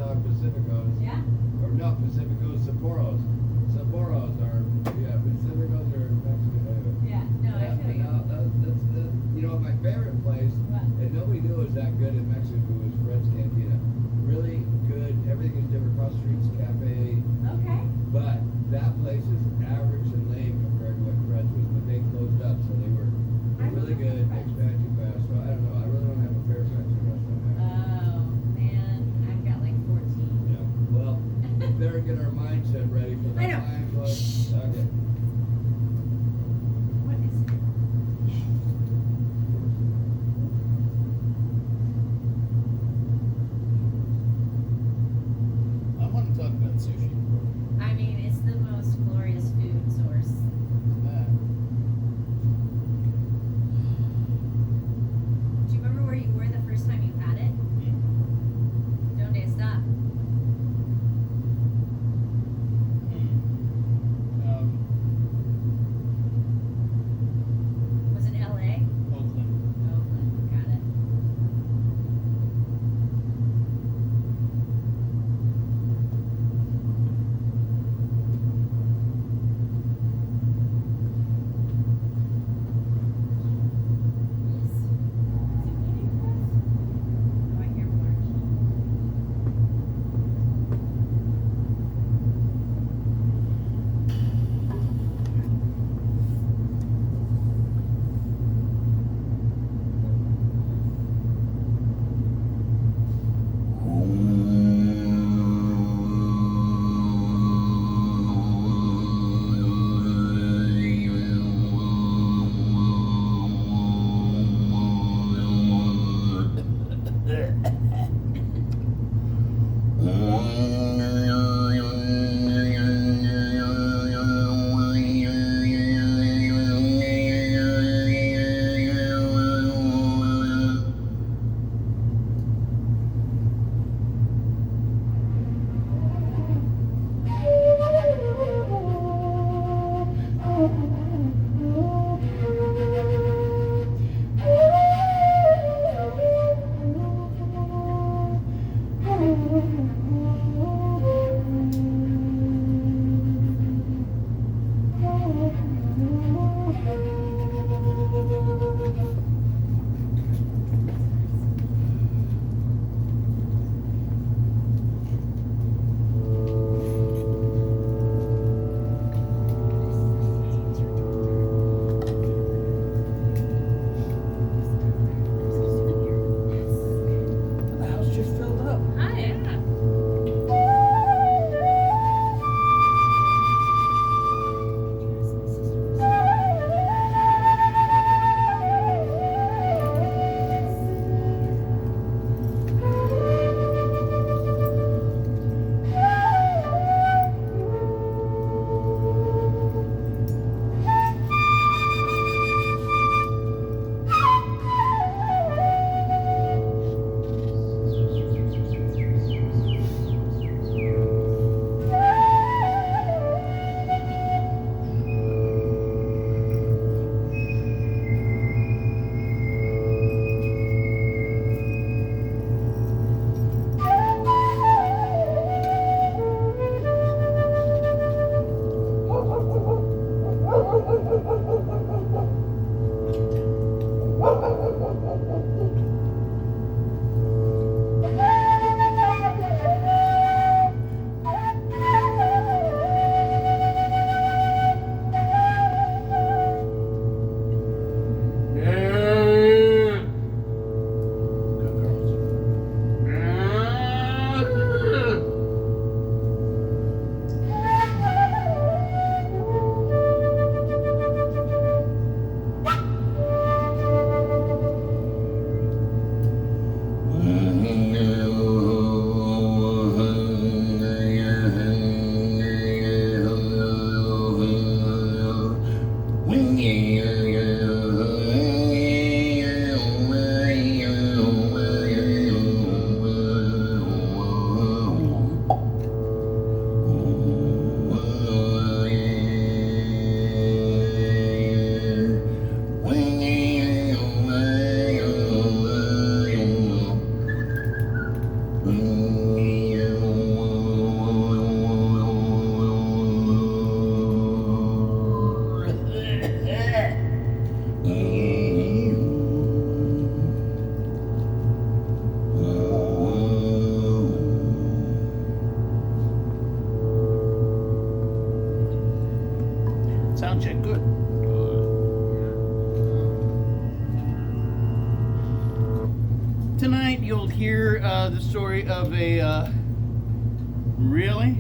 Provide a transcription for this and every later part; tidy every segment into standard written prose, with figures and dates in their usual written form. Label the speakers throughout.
Speaker 1: dog Pacificos.
Speaker 2: Yeah.
Speaker 1: Or not Pacificos, Sapporos. Sapporos are, yeah, Pacificos are Mexican.
Speaker 2: Yeah. No, I feel you.
Speaker 1: That's you know, my favorite place,
Speaker 2: What?
Speaker 1: and nobody knew it was that good in Mexican food, was Fred's Cantina. Really good. Everything is different. Cross the streets cafe.
Speaker 2: Okay.
Speaker 1: But that place is average and lame compared to what Fred's was. But they closed up, so they were really good. They expanded too fast. So I don't know. I really don't have a favorite Mexican restaurant now.
Speaker 2: Oh man, I've got like 14.
Speaker 1: Yeah. Well, we better get our mindset ready for the
Speaker 2: I know.
Speaker 1: mind play. Okay.
Speaker 2: What is it?
Speaker 3: I want to talk about sushi.
Speaker 2: I mean, it's the most glorious food source.
Speaker 3: Uh,
Speaker 2: Do you remember where you were the first time you had it? Donde está? Was it LA?
Speaker 3: Oakland.
Speaker 2: Oakland. Got it. Yes. Oh, I hear more.
Speaker 4: Sound check, good. Tonight you'll hear the story of a, really?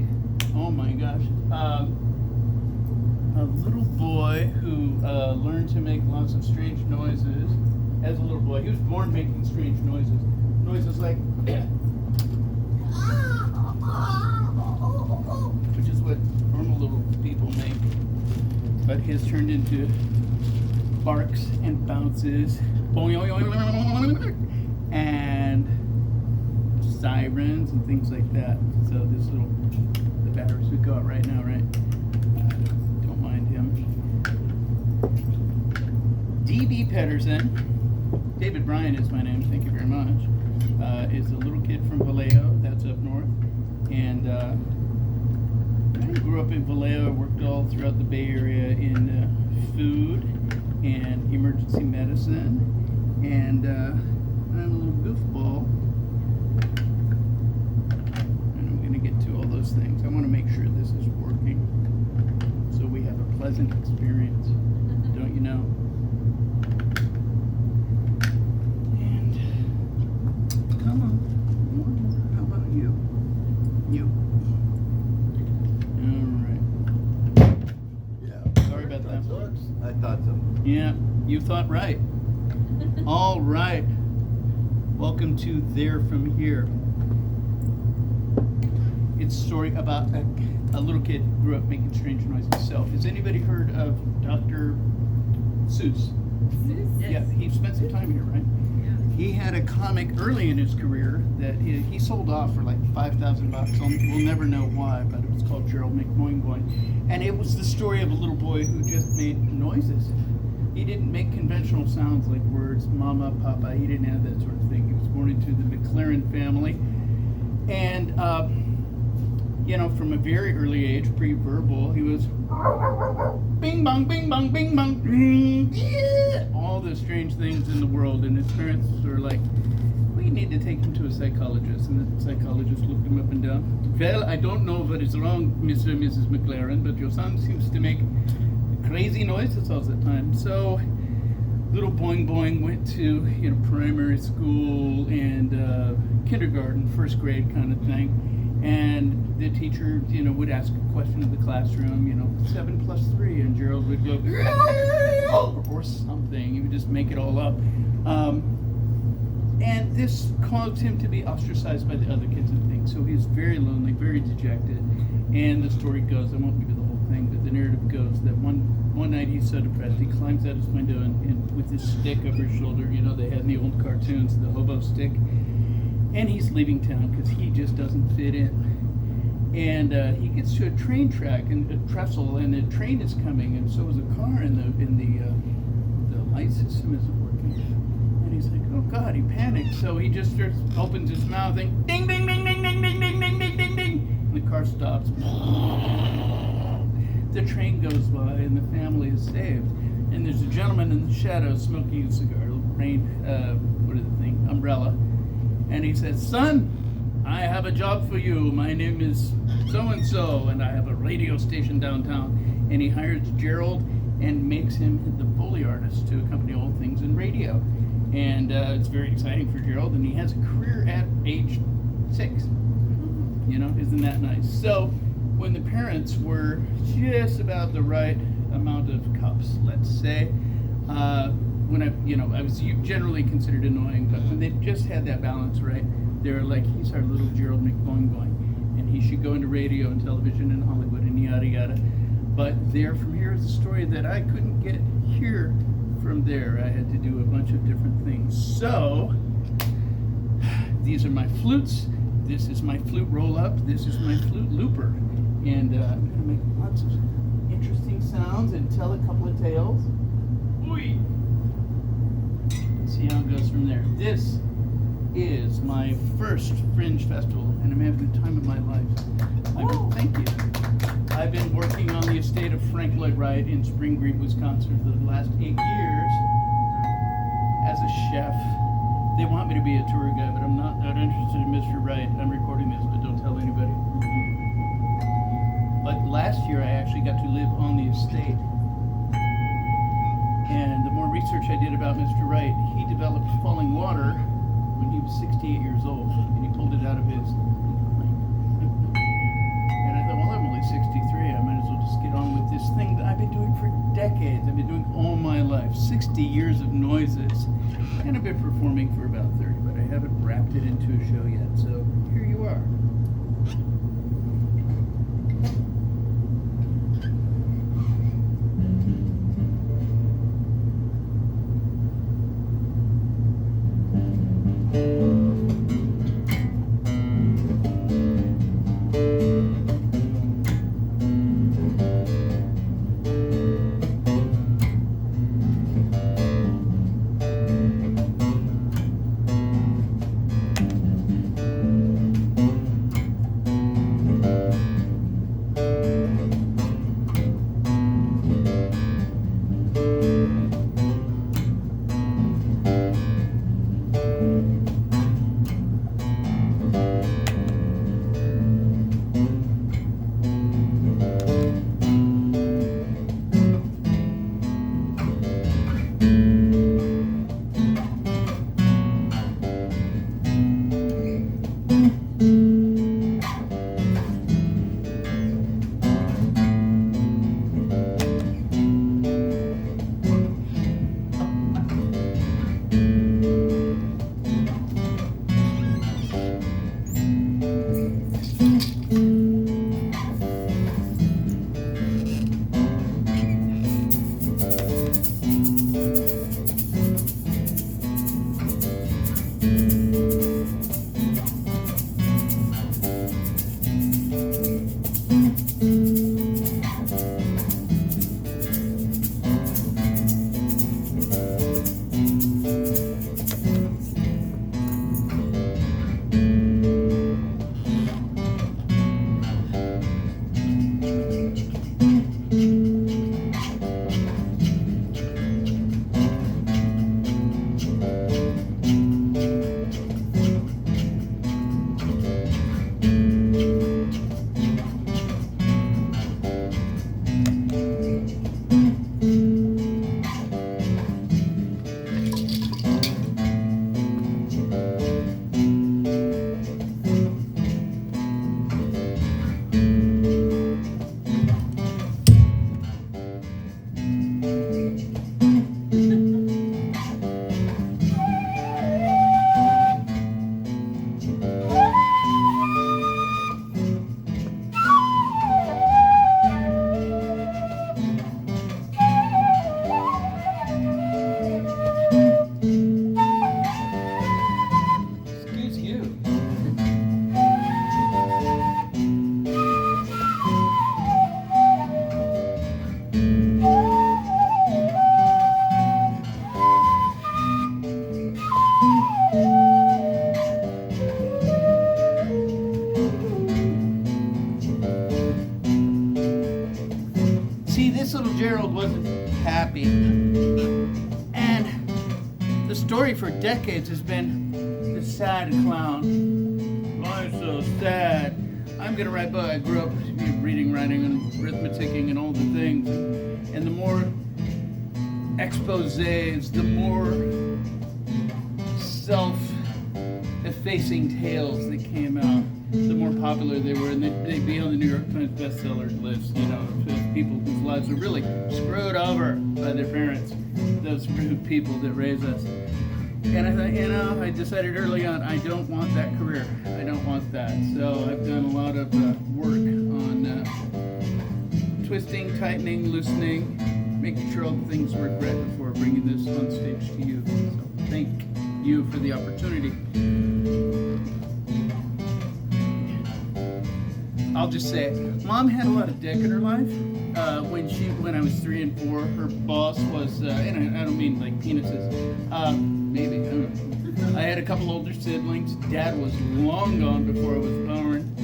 Speaker 4: Oh my gosh. A little boy who learned to make lots of strange noises as a little boy. He was born making strange noises. Noises like, which is what normal little people make. But his turned into barks and bounces, and sirens and things like that. So this little, the batteries would go out right now, right? Don't mind him. D.B. Pedersen, David Bryan is my name, thank you very much, is a little kid from Vallejo, that's up north. And I grew up in Vallejo, worked all throughout the Bay Area in food and emergency medicine. And I'm a little goofball. And I'm going to get to all those things. I want to make sure this is working so we have a pleasant experience. Don't you know? And come on. How about you? You.
Speaker 1: Yeah.
Speaker 4: Sorry about that.
Speaker 1: I thought so.
Speaker 4: Yeah, you thought right. All right. Welcome to There From Here. It's a story about a little kid who grew up making strange noises himself. Has anybody heard of Dr. Seuss?
Speaker 2: Yes.
Speaker 4: Yeah, he spent some time here, right?
Speaker 2: Yeah.
Speaker 4: He had a comic early in his career that he sold off for like $5,000. We'll never know why, but it was called Gerald McBoing Boing. And it was the story of a little boy who just made noises. He didn't make conventional sounds like words, mama, papa. He didn't have that sort of thing. He was born into the McLaren family. And, from a very early age, pre-verbal, he was bing bong, bing bong, bing bong, yeah, all the strange things in the world. And his parents were like, we need to take him to a psychologist. And the psychologist looked him up and down. Well, I don't know what is wrong, Mr. and Mrs. McLaren, but your son seems to make crazy noises all the time. So little Boing Boing went to primary school and kindergarten, first grade kind of thing. And the teacher, would ask a question in the classroom, 7 plus 3, and Gerald would go, or something. He would just make it all up. And this caused him to be ostracized by the other kids and things. So he was very lonely, very dejected. And the story goes, I won't give you the whole thing, but the narrative goes that one night he's so depressed, he climbs out his window and with his stick over his shoulder, they had in the old cartoons, the hobo stick. And he's leaving town because he just doesn't fit in. And he gets to a train track and a trestle, and a train is coming, and so is a car, and the light system isn't working. And he's like, oh God, he panics. So he just opens his mouth and ding, ding, ding, ding, ding, ding, ding, ding, ding, ding, ding. And the car stops. The train goes by, and the family is saved. And there's a gentleman in the shadows smoking a cigar, umbrella. And he says, son, I have a job for you. My name is so-and-so, and I have a radio station downtown. And he hires Gerald and makes him the Foley artist to accompany all things in radio. And it's very exciting for Gerald, and he has a career at age 6. Isn't that nice? So when the parents were just about the right amount of cups, let's say, when I was generally considered annoying, but when they just had that balance right, they were like, he's our little Gerald McBoing Boing, and he should go into radio and television in Hollywood and yada yada. But There From Here is a story that I couldn't get here from there. I had to do a bunch of different things. So these are my flutes. This is my flute roll up. This is my flute looper, and I'm gonna make lots of interesting sounds and tell a couple of tales. Ooh. See how it goes from there. This is my first Fringe Festival, and I'm having the time of my life. Thank you. I've been working on the estate of Frank Lloyd Wright in Spring Green, Wisconsin for the last 8 years as a chef. They want me to be a tour guide, but I'm not that interested in Mr. Wright. I'm recording this, but don't tell anybody. But last year I actually got to live on the estate research I did about Mr. Wright, he developed falling water when he was 68 years old, and he pulled it out of his plane. And I thought, well, I'm only 63. I might as well just get on with this thing that I've been doing for decades. I've been doing all my life, 60 years of noises, and I've been performing for about 30, but I haven't wrapped it into a show yet. So here you are. This little Gerald wasn't happy. And the story for decades has been the sad clown. I'm so sad. I'm gonna write book. I grew up reading, writing, and arithmeticing and all the things. And the more exposés, the more self-effacing tales that came out, the more popular they were, and they'd be on the New York Times bestseller list, you know, of people whose lives were really screwed over by their parents, those rude people that raised us. And I thought, you know, I decided early on, I don't want that career. I don't want that. So I've done a lot of work on twisting, tightening, loosening, making sure all the things work right before bringing this on stage to you. So thank you for the opportunity. I'll just say it. Mom had a lot of dick in her life. When I was 3 and 4, her boss was, and I don't mean like penises, maybe, I don't know. I had a couple older siblings. Dad was long gone before I was born.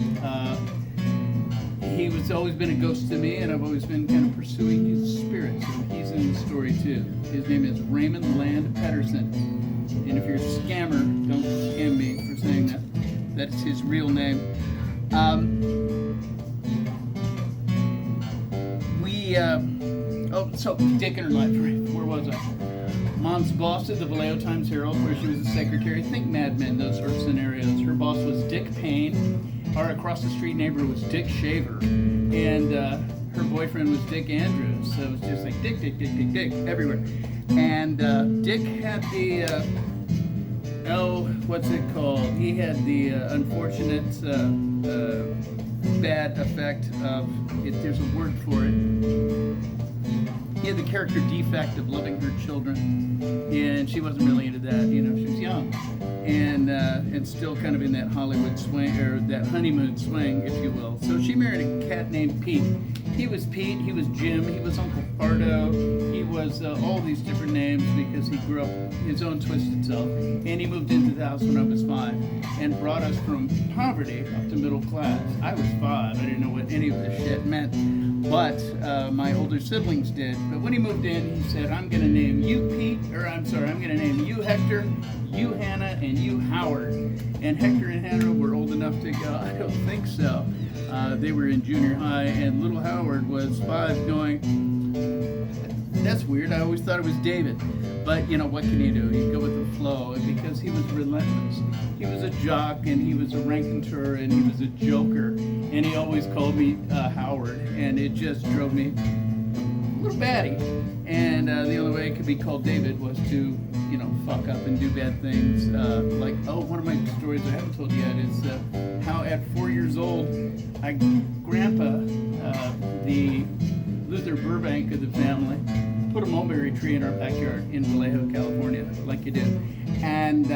Speaker 4: He was always been a ghost to me, and I've always been kind of pursuing his spirit, so he's in the story too. His name is Raymond Land Pedersen, and if you're a scammer, don't scam me for saying that. That's his real name. So dick in her life, right? Where was I? Mom's boss at the Vallejo Times Herald, where she was a secretary. Think Mad Men, those sort of scenarios. Her boss was Dick Payne. Our across the street neighbor was Dick Shaver. And her boyfriend was Dick Andrews. So it was just like Dick, Dick, Dick, Dick, Dick, everywhere. And Dick had the, what's it called? He had the unfortunate bad effect of, there's a word for it. He had the character defect of loving her children, and she wasn't really into that. You know, she was young, and still kind of in that Hollywood swing, or that honeymoon swing, if you will. So she married a cat named Pete. He was Pete, he was Jim, he was Uncle Fardo, he was all these different names because he grew up his own twisted self. And he moved into the house when I was 5 and brought us from poverty up to middle class. I was 5, I didn't know what any of this shit meant, but my older siblings did. But when he moved in, he said, I'm going to name you Pete, or I'm sorry, I'm going to name you Hector, you Hannah, and you Howard. And Hector and Hannah were old enough to go, I don't think so. They were in junior high, and little Howard was 5 going, that's weird, I always thought it was David. But, you know, what can you do? You go with the flow, and because he was relentless. He was a jock, and he was a raconteur, and he was a joker, and he always called me Howard, and it just drove me a little batty. And the only way it could be called David was to, you know, fuck up and do bad things. Like, one of my stories I haven't told yet is how at 4 years old, Grandpa, the Luther Burbank of the family, put a mulberry tree in our backyard in Vallejo, California, like you do. And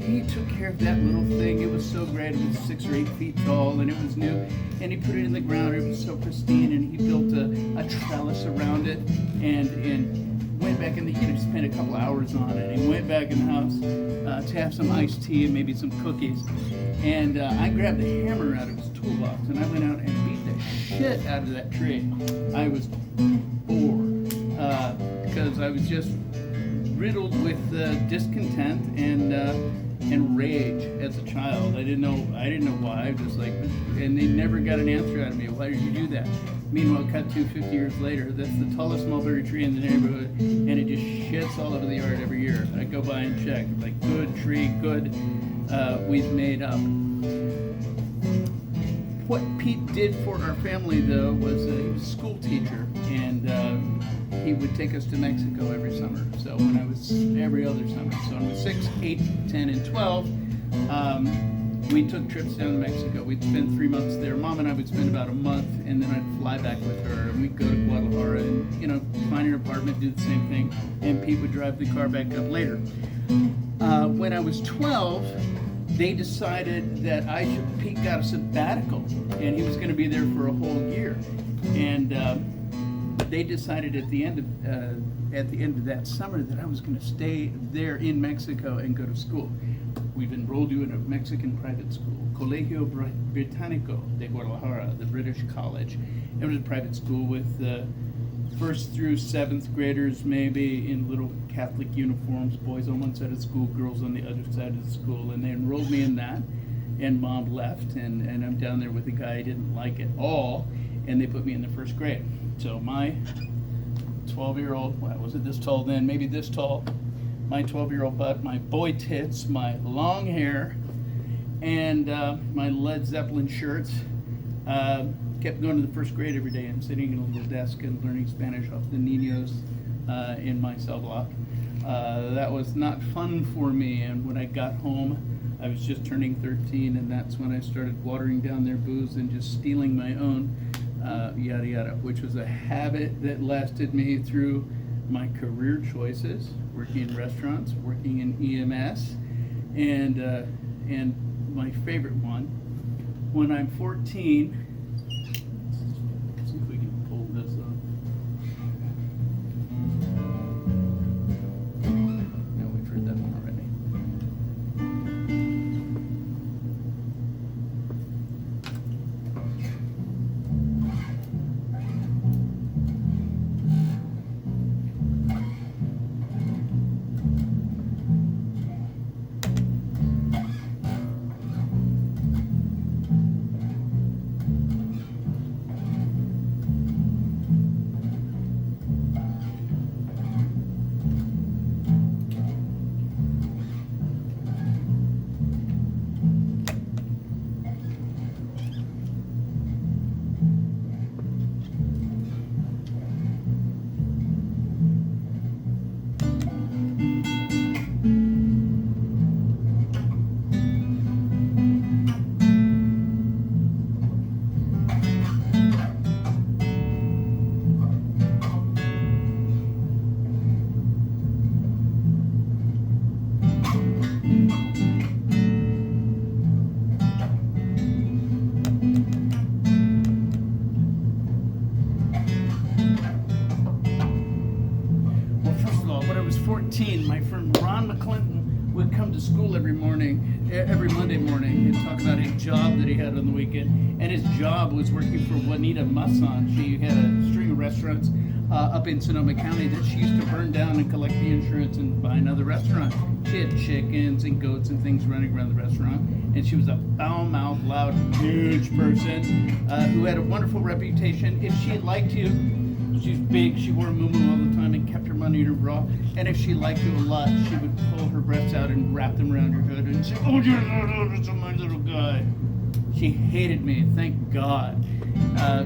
Speaker 4: he took care of that little thing. It was so great. It was 6 or 8 feet tall, and it was new. And he put it in the ground. It was so pristine, and he built a trellis around it, and went back in the heat. He spent a couple hours on it. And he went back in the house to have some iced tea and maybe some cookies. And I grabbed the hammer out of his toolbox, and I went out and beat the shit out of that tree. I was bored because I was just riddled with discontent and rage as a child. I didn't know why. I was just like, and they never got an answer out of me. Why did you do that? Meanwhile, cut to 50 years later, that's the tallest mulberry tree in the neighborhood, and it just shits all over the yard every year. I go by and check, like, good tree, good. We've made up. What Pete did for our family, though, was he was a school teacher, and he would take us to Mexico every summer. So when I was every other summer. So when I was 6, 8, 10, and 12, we took trips down to Mexico. We'd spend 3 months there. Mom and I would spend about a month, and then I'd fly back with her, and we'd go to Guadalajara and, you know, find an apartment, do the same thing, and Pete would drive the car back up later. When I was 12, they decided that Pete got a sabbatical, and he was going to be there for a whole year. And they decided at the end of that summer that I was going to stay there in Mexico and go to school. We've enrolled you in a Mexican private school, Colegio Británico de Guadalajara, the British college. It was a private school with 1st through 7th graders, maybe in little Catholic uniforms, boys on one side of the school, girls on the other side of the school, and they enrolled me in that. And Mom left, and I'm down there with a guy I didn't like at all, and they put me in the 1st grade. So my 12-year-old, well, I wasn't this tall then, maybe this tall, my 12-year-old butt, my boy tits, my long hair, and my Led Zeppelin shirts, kept going to the 1st grade every day and sitting in a little desk and learning Spanish off the niños in my cell block. That was not fun for me, and when I got home, I was just turning 13, and that's when I started watering down their booze and just stealing my own, yada yada, which was a habit that lasted me through my career choices, working in restaurants, working in EMS, and my favorite one, when I'm 14, let's see if we can pull this up. No, we've heard that one already. to school every morning, every Monday morning, and talk about his job that he had on the weekend. And his job was working for Juanita Masson. She had a string of restaurants up in Sonoma County that she used to burn down and collect the insurance and buy another restaurant. She had chickens and goats and things running around the restaurant. And she was a foul-mouthed, loud, huge person who had a wonderful reputation. If she liked you, she's big, she wore a muumuu all the time and kept her money in her bra. And if she liked you a lot, she would pull her breasts out and wrap them around your hood and say, "Oh, you're my little guy." She hated me, thank God.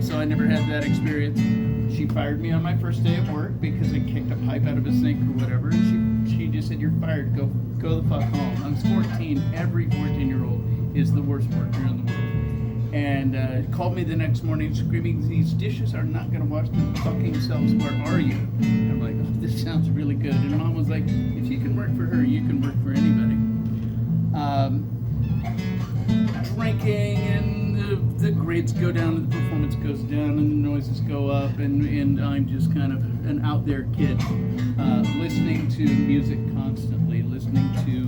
Speaker 4: So I never had that experience. She fired me on my first day of work because I kicked a pipe out of a sink or whatever. And she just said, "You're fired. Go the fuck home." I was 14. Every 14-year-old is the worst worker in the world. And called me the next morning screaming, "These dishes are not going to wash their fucking selves. Where are you?" And I'm like, "Oh, this sounds really good." And Mom was like, "If you can work for her, you can work for anybody." Drinking, and the grades go down and the performance goes down and the noises go up, and I'm just kind of an out there kid, listening to music constantly, listening to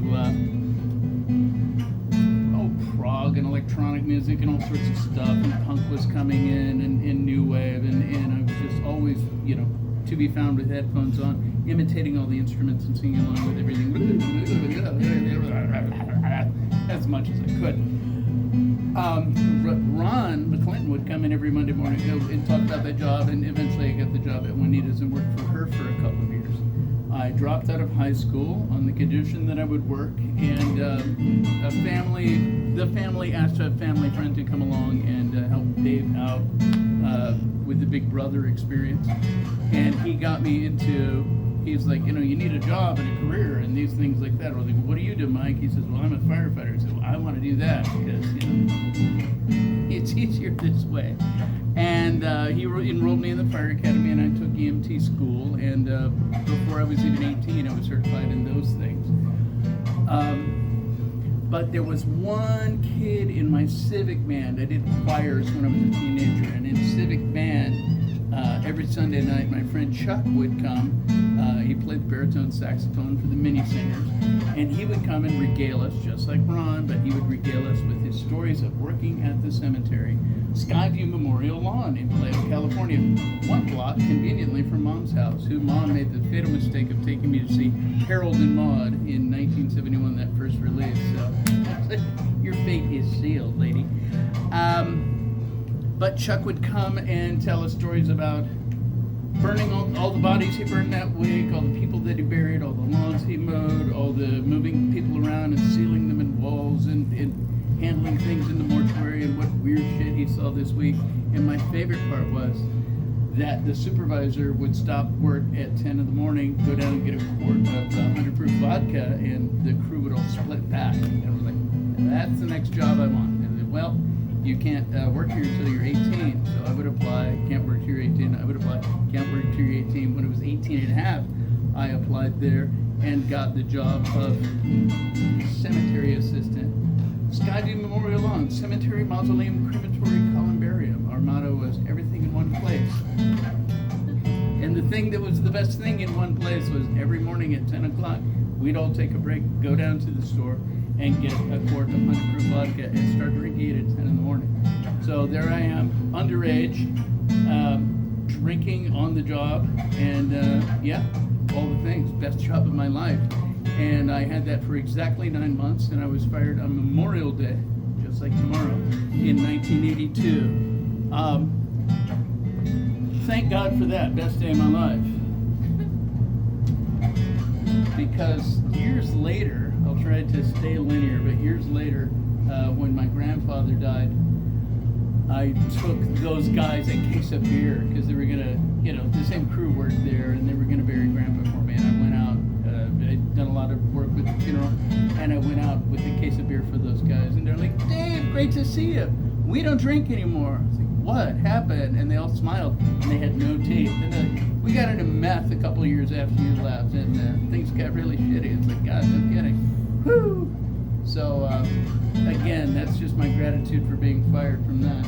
Speaker 4: prog and electronic music and all sorts of stuff, and punk was coming in, and new wave, and I was just always, to be found with headphones on, imitating all the instruments and singing along with everything as much as I could. Ron McClinton would come in every Monday morning and talk about that job, and eventually I got the job at Juanita's and worked for her for a couple of years. I dropped out of high school on the condition that I would work, and the family asked a family friend to come along and help Dave out with the Big Brother experience, and he got me into. He's like, you need a job and a career and these things like that. I was like, "What do you do, Mike?" He says, "Well, I'm a firefighter." I said, "Well, I want to do that because, it's easier this way." And he enrolled me in the fire academy, and I took EMT school. And before I was even 18, I was certified in those things. But there was one kid in my civic band. I did choirs when I was a teenager, and in civic band, every Sunday night, my friend Chuck would come. He played the baritone saxophone for the mini singers, and he would come and regale us, just like Ron, but he would regale us with his stories of working at the cemetery, Skyview Memorial Lawn in Vallejo, California, one block conveniently from Mom's house, who Mom made the fatal mistake of taking me to see Harold and Maude in 1971, that first release. So your fate is sealed, lady. But Chuck would come and tell us stories about burning all the bodies he burned that week, all the people that he buried, all the lawns he mowed, all the moving people around and sealing them in walls, and handling things in the mortuary, and what weird shit he saw this week. And my favorite part was that the supervisor would stop work at 10 in the morning, go down and get a quart of 100 proof vodka, and the crew would all split back. And I was like, "That's the next job I want." And then, "Well, you can't work here until you're 18. So I would apply, can't work till you're 18. I would apply, can't work till you're 18. When it was 18 and a half, I applied there and got the job of cemetery assistant. Skyview Memorial Lawn, cemetery, mausoleum, crematory, columbarium. Our motto was everything in one place. And the thing that was the best thing in one place was every morning at 10 o'clock, we'd all take a break, go down to the store, and get a quart of 100 proof vodka and start drinking it at 10 in the morning. So there I am, underage, drinking on the job, and all the things. Best job of my life. And I had that for exactly 9 months, and I was fired on Memorial Day, just like tomorrow, in 1982. Thank God for that, best day of my life. Because years later, I'll try to stay linear, but years later, when my grandfather died, I took those guys a case of beer because they were gonna, the same crew worked there, and they were gonna bury Grandpa for me. And I went out. I'd done a lot of work with the funeral, and I went out with a case of beer for those guys, and they're like, "Dave, great to see you. We don't drink anymore." I was like, "What happened?" And they all smiled, and they had no teeth. And they're like, "We got into meth a couple of years after you left, and things got really shitty." It's like, God, no kidding. Whoo! So, again, that's just my gratitude for being fired from that.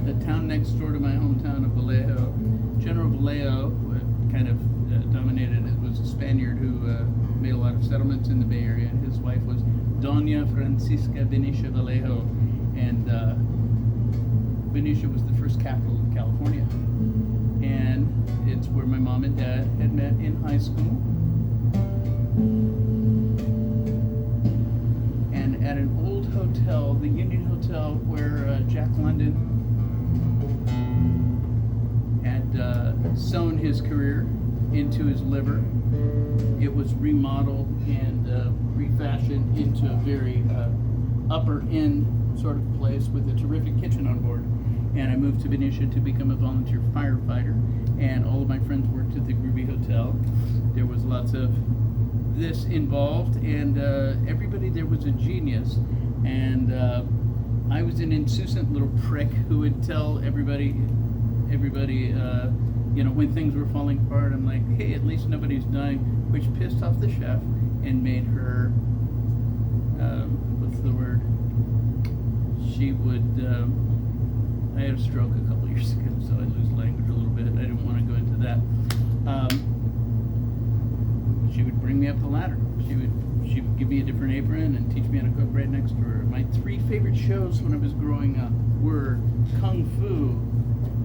Speaker 4: the town next door to my hometown of Vallejo. General Vallejo, kind of dominated, it was a Spaniard who made a lot of settlements in the Bay Area, and his wife was Doña Francisca Benicia Vallejo, and Benicia was the first capital of California, and it's where my mom and dad had met in high school. And at an old hotel, the Union Hotel, where Jack London had sown his career into his liver, it was remodeled and refashioned into a very upper end sort of place with a terrific kitchen on board. And I moved to Benicia to become a volunteer firefighter, and all of my friends worked at the Groovy Hotel. There was lots of this involved, and everybody there was a genius. And I was an insouciant little prick who would tell everybody, when things were falling apart, I'm like, hey, at least nobody's dying, which pissed off the chef and made her, what's the word? She would, I had a stroke a couple years ago, so I lose language a little bit. I didn't want to go into that. She would bring me up the ladder. She would give me a different apron and teach me how to cook right next to her. My 3 favorite shows when I was growing up were Kung Fu,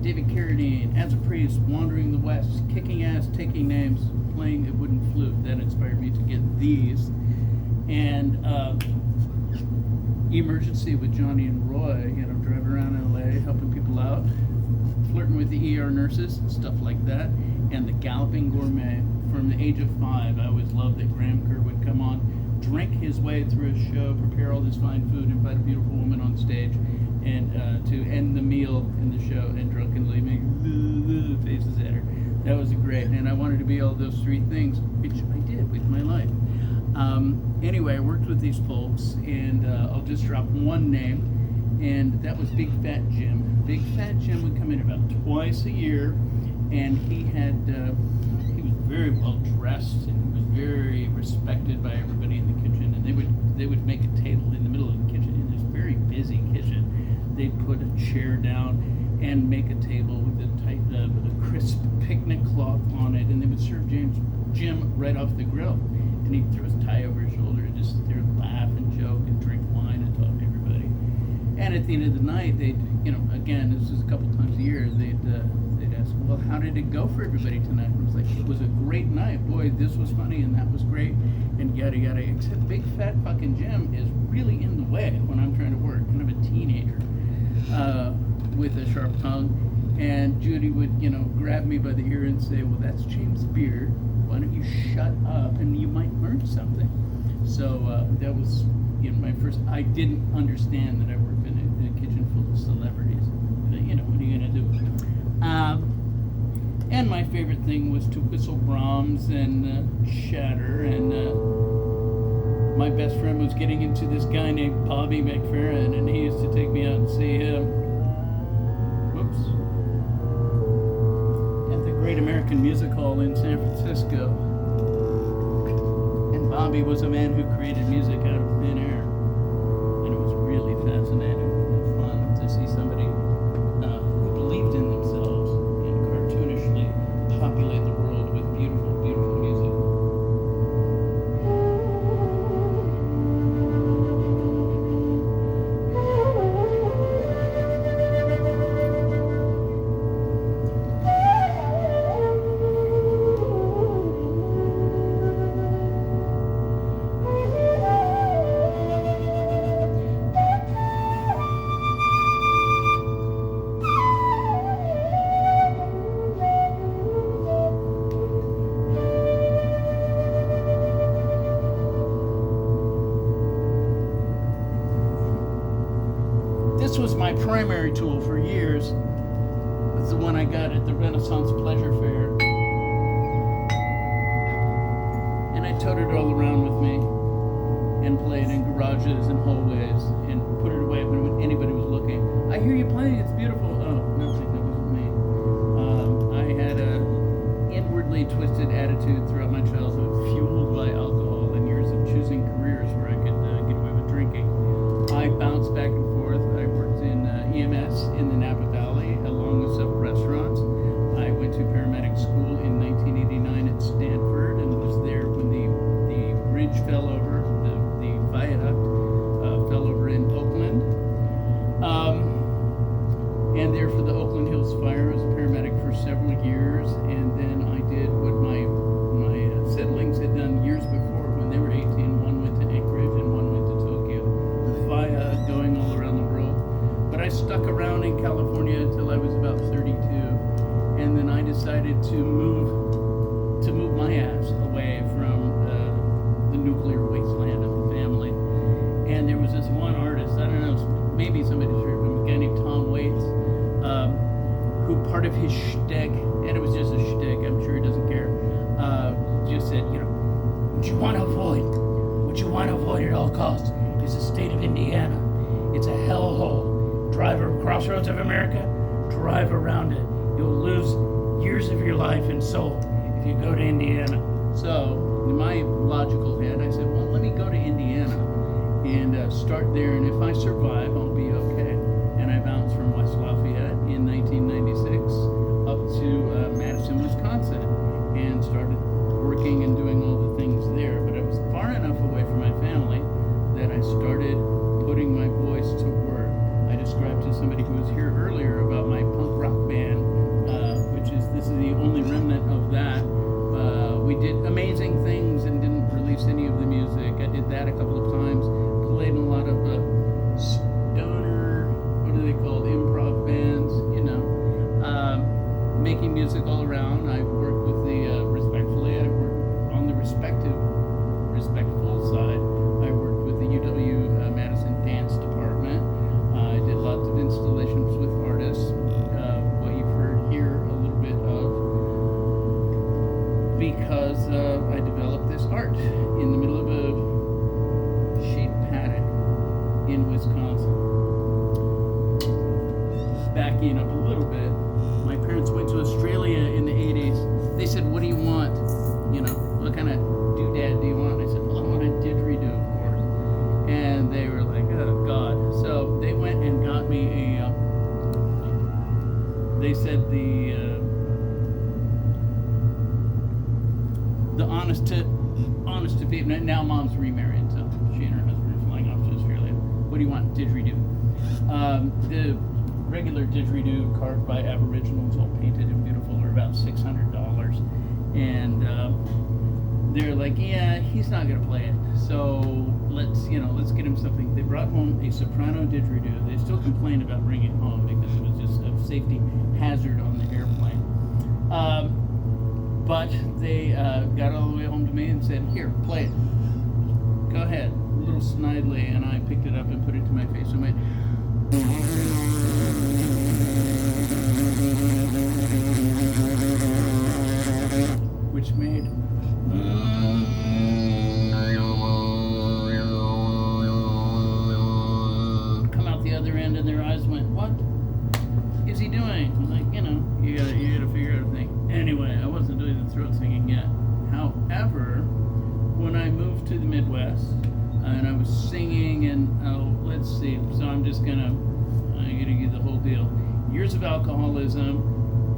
Speaker 4: David Carradine, As a Priest, Wandering the West, Kicking Ass, Taking Names, playing a wooden flute. That inspired me to get these. And Emergency with Johnny and Roy, driving around LA, helping people out, flirting with the ER nurses, stuff like that. And The Galloping Gourmet. From the age of 5, I always loved that Graham Kerr would come on, drink his way through a show, prepare all this fine food, invite a beautiful woman on stage, and to end the meal in the show and drunkenly make faces at her. That was great, and I wanted to be all those 3 things, which I did with my life. Anyway, I worked with these folks, and I'll just drop one name, and that was Big Fat Jim. Big Fat Jim would come in about twice a year, and he was very well dressed, and he was very respected by everybody in the kitchen. And they would make a table in the middle of the kitchen in this very busy kitchen. They'd put a chair down and make a table with a crisp picnic cloth on it, and they would serve Jim right off the grill. And he'd throw his tie over his shoulder and just sit there and laugh and joke and drink wine and talk to everybody. And at the end of the night, they'd, again, this was a couple times a year, they'd ask, well, how did it go for everybody tonight? And it was like, it was a great night. Boy, this was funny and that was great, and yada yada. Except Big Fat fucking Jim is really in the way when I'm trying to work, kind of a teenager with a sharp tongue. And Judy would, grab me by the ear and say, well, that's James Beard. Why don't you shut up and you might learn something? So that was, my first. I didn't understand that I worked in a kitchen full of celebrities. But, what are you gonna do? And my favorite thing was to whistle Brahms and Shatter. And my best friend was getting into this guy named Bobby McFerrin, and he used to take me out and see him. Whoops. At the Great American Music Hall in San Francisco. And Bobby was a man who created music out of thin air. And it was really fascinating and fun to see somebody who believed in themselves and cartoonishly populate the world with beautiful, beautiful music. This was my primary tool for years. It's the one I got at the Renaissance Pleasure Fair. And I toted it all around with me and played in garages and hallways and put it away when anybody was looking. I hear you playing, it's beautiful. Oh, nothing, that wasn't me. I had a inwardly twisted attitude throughout my childhood, fueled by alcohol and years of choosing careers where I could get away with drinking. I bounced back and forth. I worked in EMS in the Napa Valley. for the Oakland Hills Fire as a paramedic for several years, and then I did what my siblings had done years before when they were 18. One went to Anchorage and one went to Tokyo, via going all around the world. But I stuck around in California until I was about 32, and then I decided to move my ass away from the nuclear wasteland of the family. And there was this one artist, I don't know, maybe somebody's heard of him, a guy named Tom Waits, who part of his shtick, and it was just a shtick, I'm sure he doesn't care, just said, what you want to avoid at all costs is the state of Indiana. It's a hellhole. Drive over Crossroads of America, drive around it. You'll lose years of your life and soul if you go to Indiana. So, in my logical head, I said, well, let me go to Indiana and start there, and if I survive, I'll be okay. And I bounced from West Lafayette in 1996 up to Madison, Wisconsin, and started working and doing all the things there. But I was far enough away from my family that I started putting my voice to work. I described to somebody who was here earlier about my punk rock band, this is the only remnant of that. We did amazing things and didn't release any of the music. I did that a couple of times. Played in a lot of stoner, what are they called, improv bands, making music all around. I worked with the, respectfully, I worked on the respectful side. I worked with the UW Madison Dance Department. I did lots of installations with artists, what you've heard here a little bit of, because I developed this art in the middle of a sheep paddock in Wisconsin. Backing up a little bit, my parents went to Australia in the 80s. They said, what do you want? What kind of doodad do you want? I said, well, I want a didgeridoo, of course. And they were like, oh, God. So they went and got me they said the honest to people. Now Mom's remarried, so she and her husband are flying off to Australia. What do you want? Didgeridoo. The regular didgeridoo carved by Aboriginals, all painted and beautiful, are about $600. And they're like, yeah, he's not gonna play it. So let's get him something. They brought home a soprano didgeridoo. They still complained about bringing it home because it was just a safety hazard on the airplane. But they got all the way home to me and said, here, play it. Go ahead. A little snidely, and I picked it up and put it to my face and went, which made come out the other end, and their eyes went, what is he doing? I'm like, you gotta figure out a thing. Anyway, I wasn't doing the throat singing yet. However, when I moved to the Midwest and I was singing, and let's see, so I'm gonna give you the whole deal. Years of alcoholism,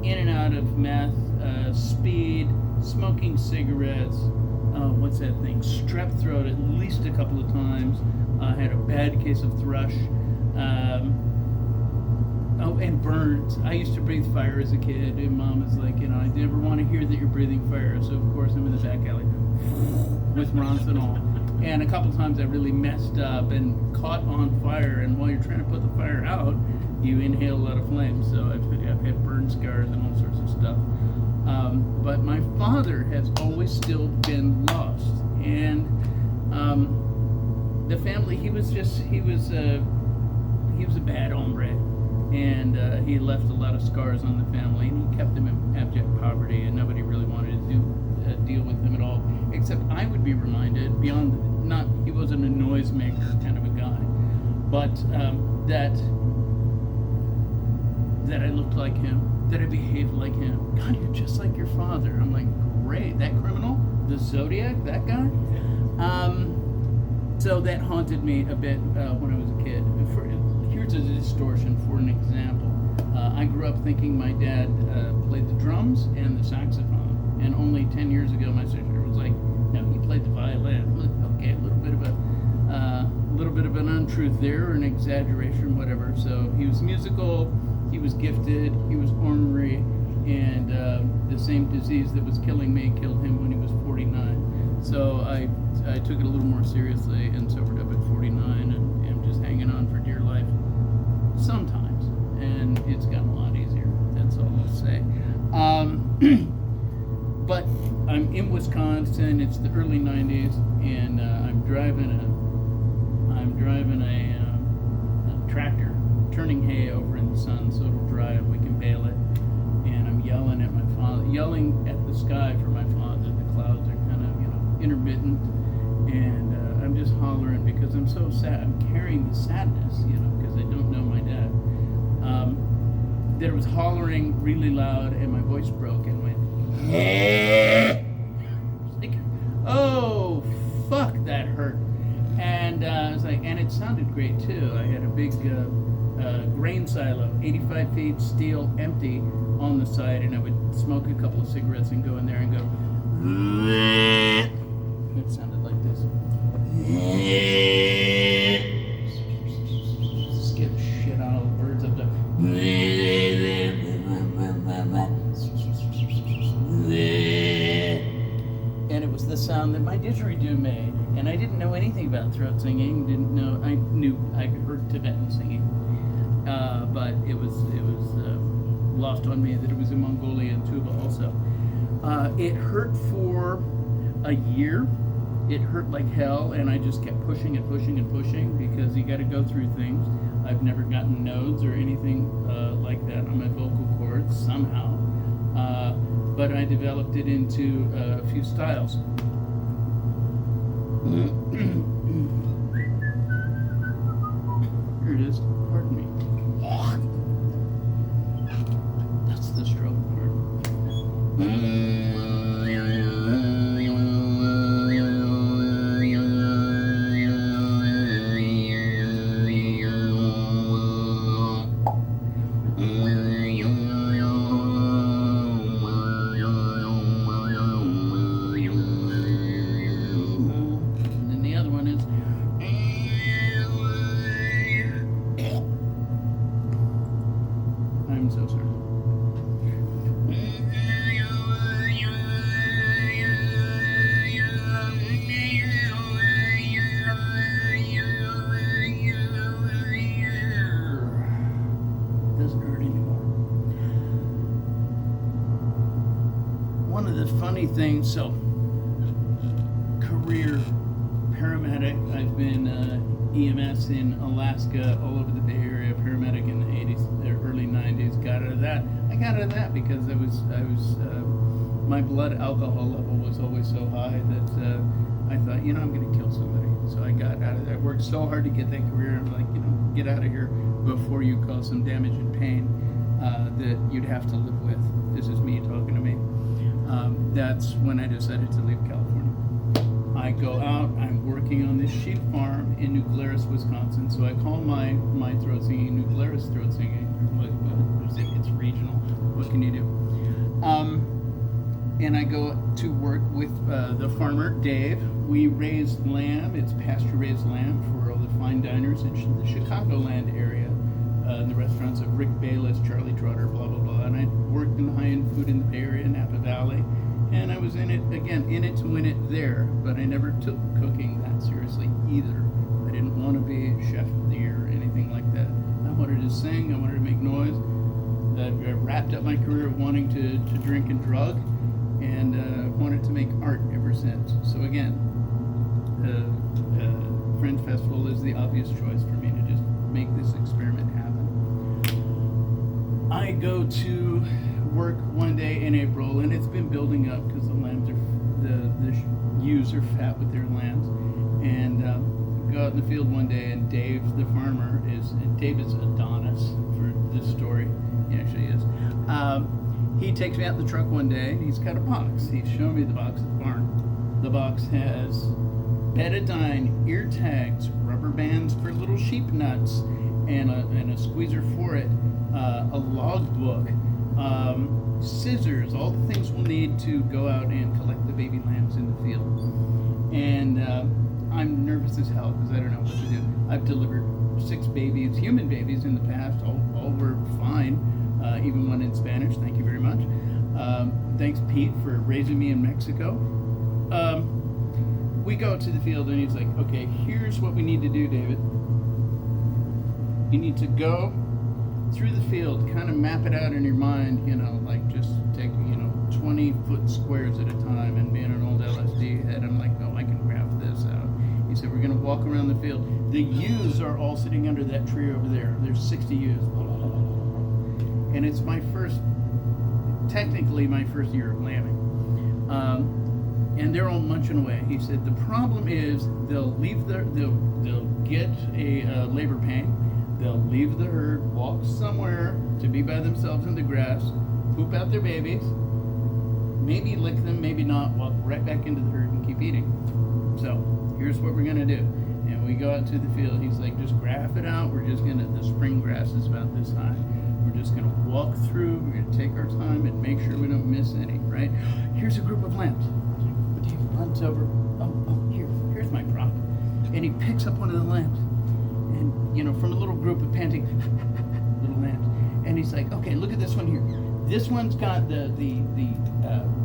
Speaker 4: in and out of meth, speed, smoking cigarettes, what's that thing? Strep throat at least a couple of times. I had a bad case of thrush. And burns. I used to breathe fire as a kid, and Mom was like, I never want to hear that you're breathing fire, so of course I'm in the back alley with Roncinol. And a couple times I really messed up and caught on fire, and while you're trying to put the fire out, you inhale a lot of flames, so I've had burn scars and all sorts of stuff. But my father has always still been lost, and the family, he was a bad hombre. And he left a lot of scars on the family, and he kept them in abject poverty, and nobody really wanted to deal with him at all. Except I would be reminded, he wasn't a noisemaker kind of a guy, but that I looked like him, that I behaved like him. God, you're just like your father. I'm like, great, that criminal, the Zodiac, that guy. So that haunted me a bit when I was a kid. Here's a distortion for an example. I grew up thinking my dad played the drums and the saxophone, and only 10 years ago my sister was like, no, he played the violin. Okay, a little bit of an untruth there, or an exaggeration, whatever. So he was musical, he was gifted, he was ornery, and the same disease that was killing me killed him when he was 49. So I took it a little more seriously and sobered up at 49 and am just hanging on for dear life sometimes. And it's gotten a lot easier. That's all I'll say. But I'm in Wisconsin. It's the early '90s, and I'm driving a tractor, turning hay over in the sun so it'll dry and we can bale it. And I'm yelling at my father, yelling at the sky for my father. The clouds are kind of, intermittent, and I'm just hollering because I'm so sad. I'm carrying the sadness, because I don't know my dad. That it was hollering really loud, and my voice broke and went. Like, oh, fuck, that hurt. And I was like, and it sounded great too. I had a big grain silo, 85 feet, steel, empty on the side, and I would smoke a couple of cigarettes and go in there and go. It sounded like this. Scare the shit out of the birds up there. And it was the sound that my didgeridoo made, and I didn't know anything about throat singing. I heard Tibetan singing, but it was lost on me that it was in Mongolian tuba also. It hurt for a year. It hurt like hell, and I just kept pushing and pushing and pushing because you got to go through things. I've never gotten nodes or anything like that on my vocal cords somehow. But I developed it into a few styles. Here it is. Pardon me. That's the stroke part. I'm so sorry. Doesn't hurt anymore. One of the funny things, career paramedic. I've been EMS in Alaska, all over the Bay Area, paramedic in the 80s, early 90s. Got out of that. I got out of that because I was my blood alcohol level was always so high that I thought, I'm going to kill somebody. So I got out of that. Worked so hard to get that career. I'm like, get out of here before you cause some damage and pain that you'd have to live with. This is me talking to me. That's when I decided to leave California. I go out, I'm working on this sheep farm in New Glarus, Wisconsin, so I call my throat singing New Glarus throat singing. It's regional. What can you do? And I go to work with the farmer, Dave. We raise lamb. It's pasture-raised lamb for all the fine diners in the Chicagoland area, in the restaurants of Rick Bayless, Charlie Trotter, blah, blah, blah. And I worked in high-end food in the Bay Area, Napa Valley. And I was in it to win it there, but I never took cooking that seriously either. I didn't want to be chef of the year or anything like that. I wanted to sing, I wanted to make noise. I wrapped up my career wanting to drink and drug, and wanted to make art ever since. So again, Fringe Festival is the obvious choice for me to just make this experiment happen. I go to work one day in April, and it's been building up because the lambs are the ewes are fat with their lambs, and go out in the field one day, and Dave the farmer is Adonis for this story. He actually is. He takes me out in the truck one day, and he's got a box. He's showing me the box at the barn. The box has betadine, ear tags, rubber bands for little sheep nuts, and a squeezer for it, a log book, scissors, all the things we'll need to go out and collect the baby lambs in the field. And I'm nervous as hell because I don't know what to do. I've delivered 6 babies, human babies in the past. All were fine, even one in Spanish. Thank you very much. Thanks, Pete, for raising me in Mexico. We go to the field, and he's like, okay, here's what we need to do, David. You need to go through the field, kind of map it out in your mind, like just take, 20-foot squares at a time. And being an old LSD head, I'm like, oh, I can graph this out. He said, we're going to walk around the field. The ewes are all sitting under that tree over there. There's 60 ewes. And it's technically my first year of lambing. And they're all munching away. He said, the problem is they'll get a labor pain. They'll leave the herd, walk somewhere to be by themselves in the grass, poop out their babies, maybe lick them, maybe not, walk right back into the herd and keep eating. So here's what we're gonna do. And we go out to the field. He's like, just graph it out. The spring grass is about this high. We're just gonna walk through, we're gonna take our time and make sure we don't miss any, right? Here's a group of lambs. Dave runs over, here's my prop. And he picks up one of the lambs. And, from a little group of panting little lambs. And he's like, okay, look at this one here. This one's got the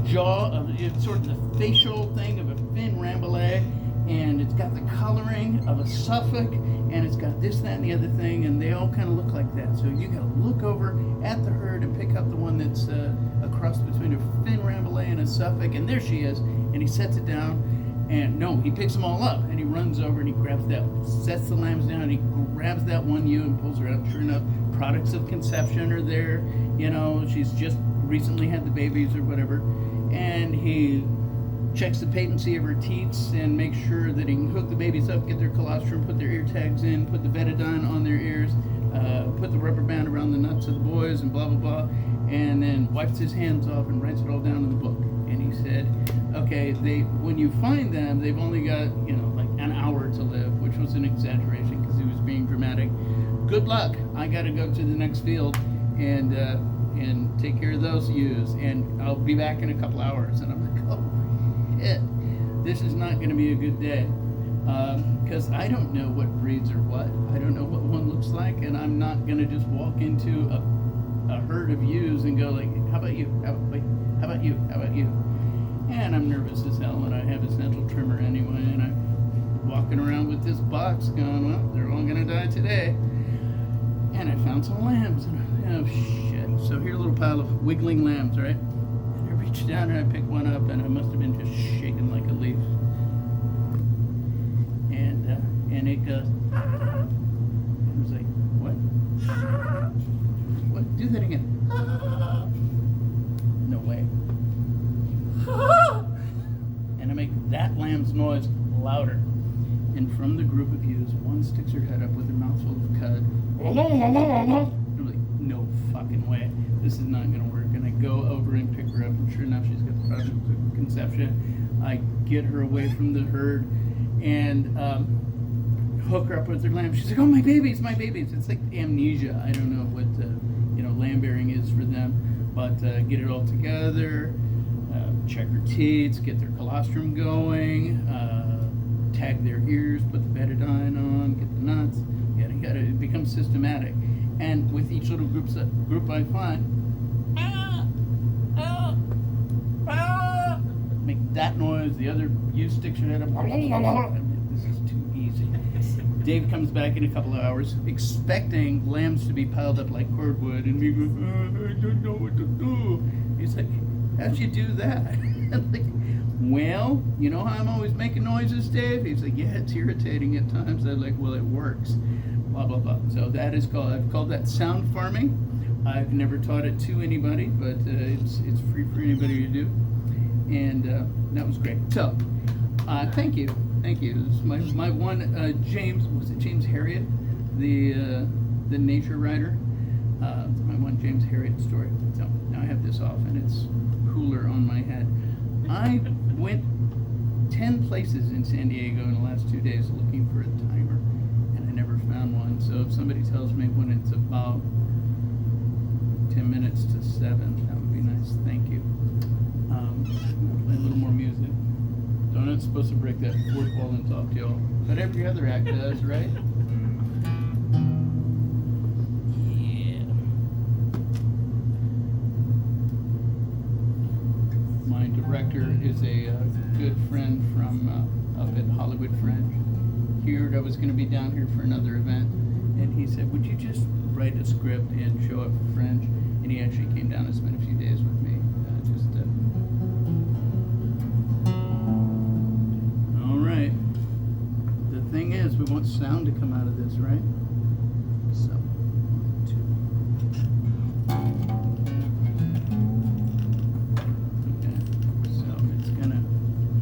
Speaker 4: jaw of, it's sort of the facial thing of a Finn Rambouillet, and it's got the coloring of a Suffolk, and it's got this, that, and the other thing, and they all kind of look like that. So you got to look over at the herd and pick up the one that's a cross between a Finn Rambouillet and a Suffolk, and there she is. And he sets it down, and no, he picks them all up, and he runs over and he grabs sets the lambs down, and he grabs that one ewe and pulls her out. Sure enough, products of conception are there. She's just recently had the babies or whatever, and he checks the patency of her teats and makes sure that he can hook the babies up, get their colostrum, put their ear tags in, put the betadine on their ears, put the rubber band around the nuts of the boys, and blah, blah, blah, and then wipes his hands off and writes it all down in the book. And he said, okay, when you find them, they've only got, like an hour to live, which was an exaggeration because he was being dramatic. Good luck. I got to go to the next field and take care of those ewes, and I'll be back in a couple hours. And I'm like, oh, shit, this is not going to be a good day. Because I don't know what breeds are what. I don't know what one looks like, and I'm not going to just walk into a herd of ewes and go like, how about you? How about you? How about you? And I'm nervous as hell, and I have a central trimmer anyway, and I'm walking around with this box going, well, they're all going to die today. And I found some lambs, and oh shit. So here's a little pile of wiggling lambs, right? And I reach down and I pick one up, and I must have been just shaking like a leaf. And it goes, I was like, what? What? Do that again. No way. And I make that lamb's noise louder. And from the group of ewes, one sticks her head up with her mouth full of cud. I'm like, no fucking way. This is not going to work. And I go over and pick her up, and sure enough, she's got the product of conception. I get her away from the herd and hook her up with her lamb. She's like, oh, my babies, my babies. It's like amnesia. I don't know what lamb bearing is for them, but get it all together, check her teats, get their colostrum going, tag their ears, put the betadine on, get the nuts. It becomes systematic. And with each little group I find, make that noise. The other ewe sticks her head up. This is too easy. Dave comes back in a couple of hours, expecting lambs to be piled up like cordwood, and me goes, I don't know what to do. He's like, how'd you do that? I'm like, well, you know how I'm always making noises, Dave? He's like, yeah, it's irritating at times. I'm like, well, it works. Blah, blah, blah. So that is I've called that sound farming. I've never taught it to anybody, but it's free for anybody to do. And that was great. So, thank you. Thank you. This is my one, James Herriot, the nature writer? It's my one James Herriot story. So now I have this off, and it's cooler on my head. I went 10 places in San Diego in the last 2 days looking for a timer, and I never found one. So if somebody tells me when it's about 10 minutes to 7, that would be nice. Thank you. I'm gonna play a little more music. Donut's supposed to break that fourth wall and talk to y'all, but every other act does, right? my director is a good friend from up at Hollywood Fringe. He heard I was going to be down here for another event, and he said, "Would you just write a script and show up for Fringe?" And he actually came down and spent a few days with me. All right. The thing is, we want sound to come out of this, right? So, 1, 2. Okay. So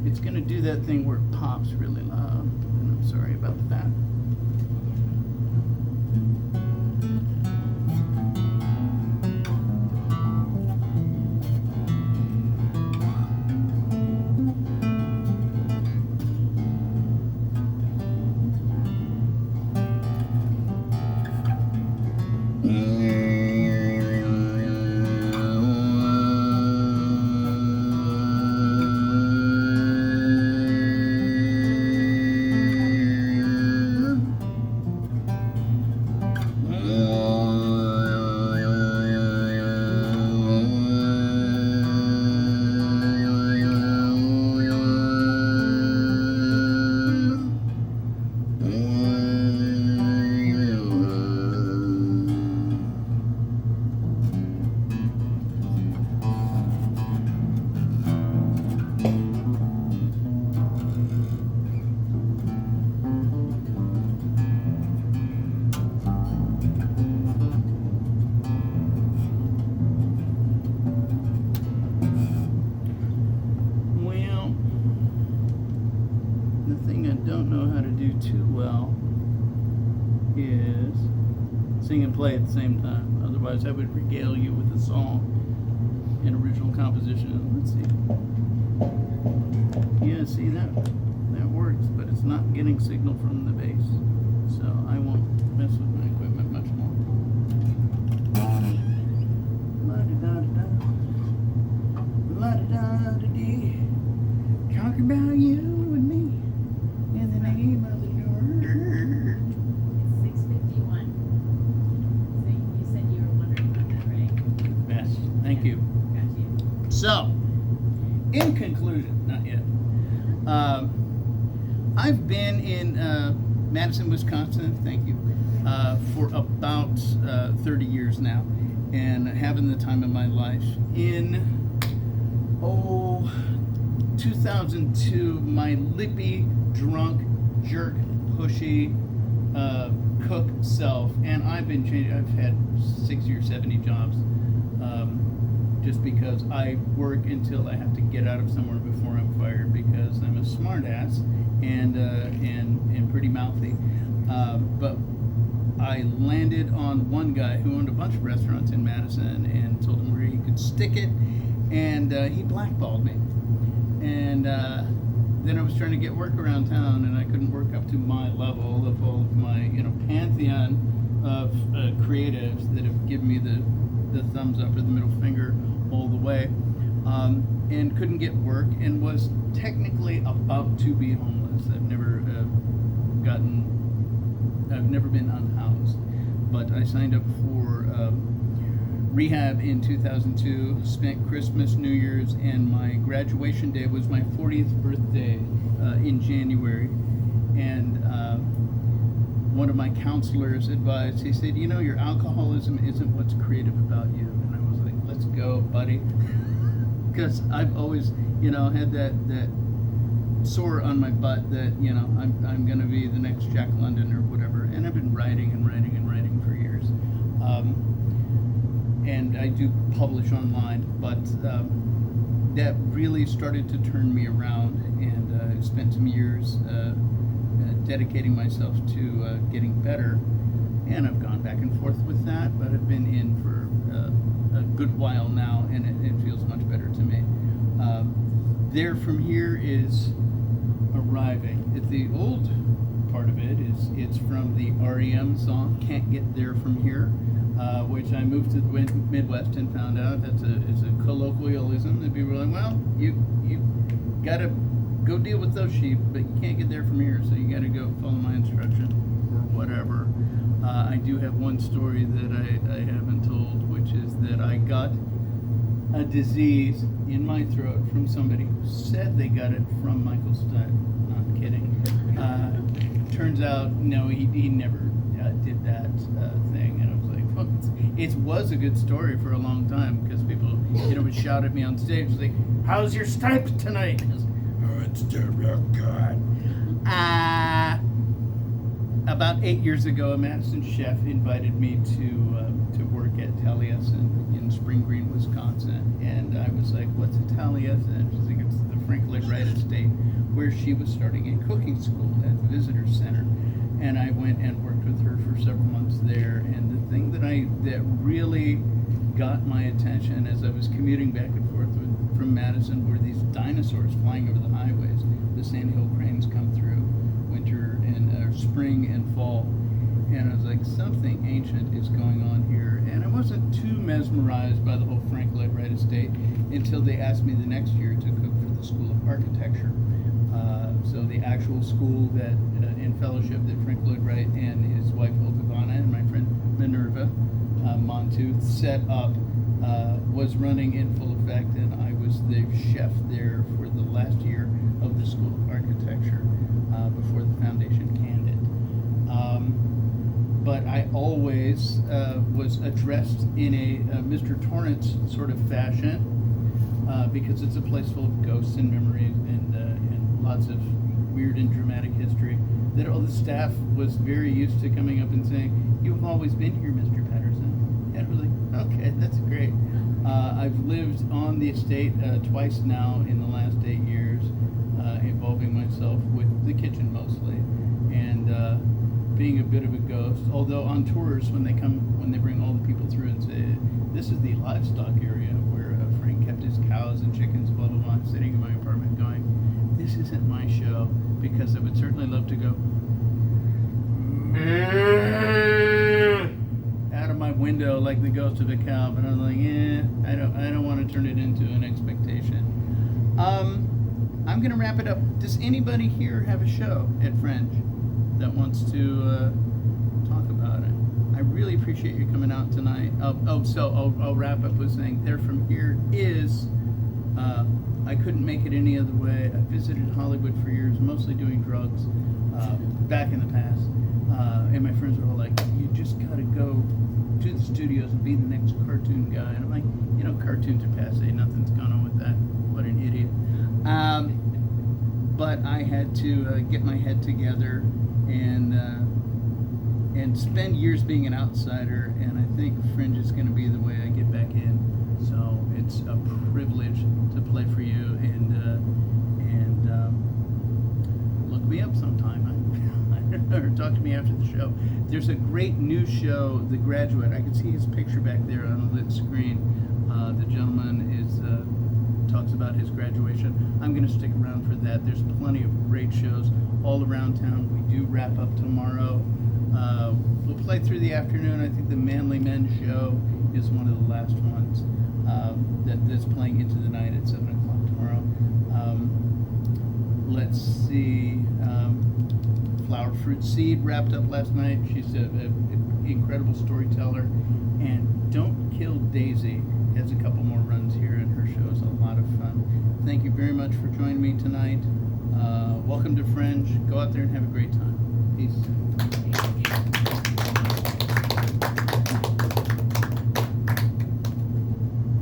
Speaker 4: it's gonna do that thing where it pops really loud, and I'm sorry about that. Too well is sing and play at the same time. Otherwise, I would regale you with a song, an original composition. Let's see. Yeah, see that works, but it's not getting signal from the bass, so I won't mess with my equipment much more. La-da-da-da-da, la-da-da-da-dee. Talk about you and me in the name of the Lord.
Speaker 2: It's 6:51. So you said you were wondering about that, right?
Speaker 4: Yes, thank you.
Speaker 2: Got you.
Speaker 4: So, in conclusion, not yet. I've been in Madison, Wisconsin, thank you, for about 30 years now, and having the time of my life. In 2002, my lippy, drunk, jerk, pushy, cook self, and I've been changing. I've had 60 or 70 jobs, just because I work until I have to get out of somewhere before I'm fired, because I'm a smart ass and pretty mouthy. But I landed on one guy who owned a bunch of restaurants in Madison and told him where he could stick it, and he blackballed me. And then I was trying to get work around town, and I couldn't work up to my level of all of my, pantheon of creatives that have given me the thumbs up or the middle finger all the way, and couldn't get work, and was technically about to be homeless. I've never been unhoused, but I signed up for rehab in 2002, spent Christmas, New Year's, and my graduation day was my 40th birthday in January. And one of my counselors advised, he said, your alcoholism isn't what's creative about you. And I was like, let's go, buddy. Because I've always, had that sore on my butt that, I'm going to be the next Jack London or whatever. And I've been writing for years. And I do publish online, but that really started to turn me around, and I spent some years dedicating myself to getting better, and I've gone back and forth with that, but I've been in for a good while now, and it feels much better to me. There from here is arriving. The old part of it is it's from the REM song "Can't Get There From Here," which I moved to the Midwest and found out it's a colloquialism that people are like, well, you gotta go deal with those sheep, but you can't get there from here, so you gotta go follow my instruction or whatever. I do have one story that I haven't told, which is that I got a disease in my throat from somebody who said they got it from Michael Stipe. Not kidding. Turns out, no, he never did that thing. And I was like, well, it was a good story for a long time because people, would shout at me on stage, like, how's your Stipe tonight? I was like, oh, it's still real good. About 8 years ago, a Madison chef invited me to work at Taliesin in Spring Green, Wisconsin, and I was like, "What's a Taliesin?" She's like, "It's the Frank Lloyd Wright estate, where she was starting a cooking school at the Visitor Center." And I went and worked with her for several months there. And the thing that really got my attention as I was commuting back and forth from Madison were these dinosaurs flying over the highways. The sandhill cranes come through winter and spring and fall, and I was like, something ancient is going on here. And I wasn't too mesmerized by the whole Frank Lloyd Wright estate until they asked me the next year to cook for the School of Architecture. So the actual school that in fellowship that Frank Lloyd Wright and his wife Olga and my friend Minerva Montu set up was running in full effect, and I was the chef there for the last year of the School of Architecture before the foundation canned it. But I always was addressed in a Mr. Torrance sort of fashion because it's a place full of ghosts and memories and lots of weird and dramatic history, that all the staff was very used to coming up and saying, "You've always been here, Mr. Patterson." And I was like, okay, that's great. I've lived on the estate twice now in the last 8 years, involving myself with the kitchen mostly, and being a bit of a ghost. Although on tours, when they bring all the people through and say, "This is the livestock area where Frank kept his cows and chickens," blah blah blah, I'm sitting in my apartment going, "This isn't my show," because I would certainly love to go out of my window like the ghost of a cow, but I'm like, I don't want to turn it into an expectation. I'm gonna wrap it up. Does anybody here have a show at Fringe that wants to talk about it? I really appreciate you coming out tonight. So I'll wrap up with saying They're From Here is I couldn't make it any other way. I visited Hollywood for years, mostly doing drugs, back in the past. And my friends were all like, "You just gotta go to the studios and be the next cartoon guy." And I'm like, cartoons are passe. Nothing's going on with that. What an idiot. But I had to get my head together and spend years being an outsider. And I think Fringe is going to be the way I get back in. So it's a privilege to play for you, and look me up sometime, or talk to me after the show. There's a great new show, The Graduate. I can see his picture back there on a lit screen. The gentleman talks about his graduation. I'm going to stick around for that. There's plenty of great shows all around town. We do wrap up tomorrow. We'll play through the afternoon. I think the Manly Men show is one of the last ones that's playing into the night at 7 o'clock tomorrow. Let's see. Flower Fruit Seed wrapped up last night. She's an incredible storyteller. And Don't Kill Daisy has a couple more runs here, and her show is a lot of fun. Thank you very much for joining me tonight. Welcome to Fringe. Go out there and have a great time. Peace.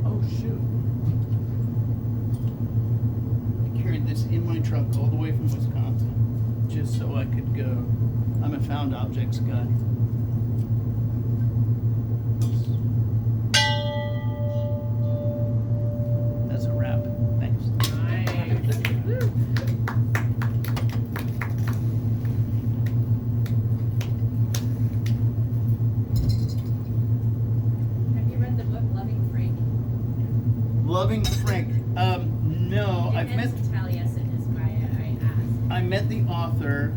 Speaker 4: Oh, shoot. I carried this in my truck all the way from Wisconsin just so I could go. I'm a found objects guy. That's a wrap. Thanks.
Speaker 2: Have you read the book Loving Frank?
Speaker 4: Loving Frank. No, I've met
Speaker 2: Taliesin is why I asked.
Speaker 4: the author.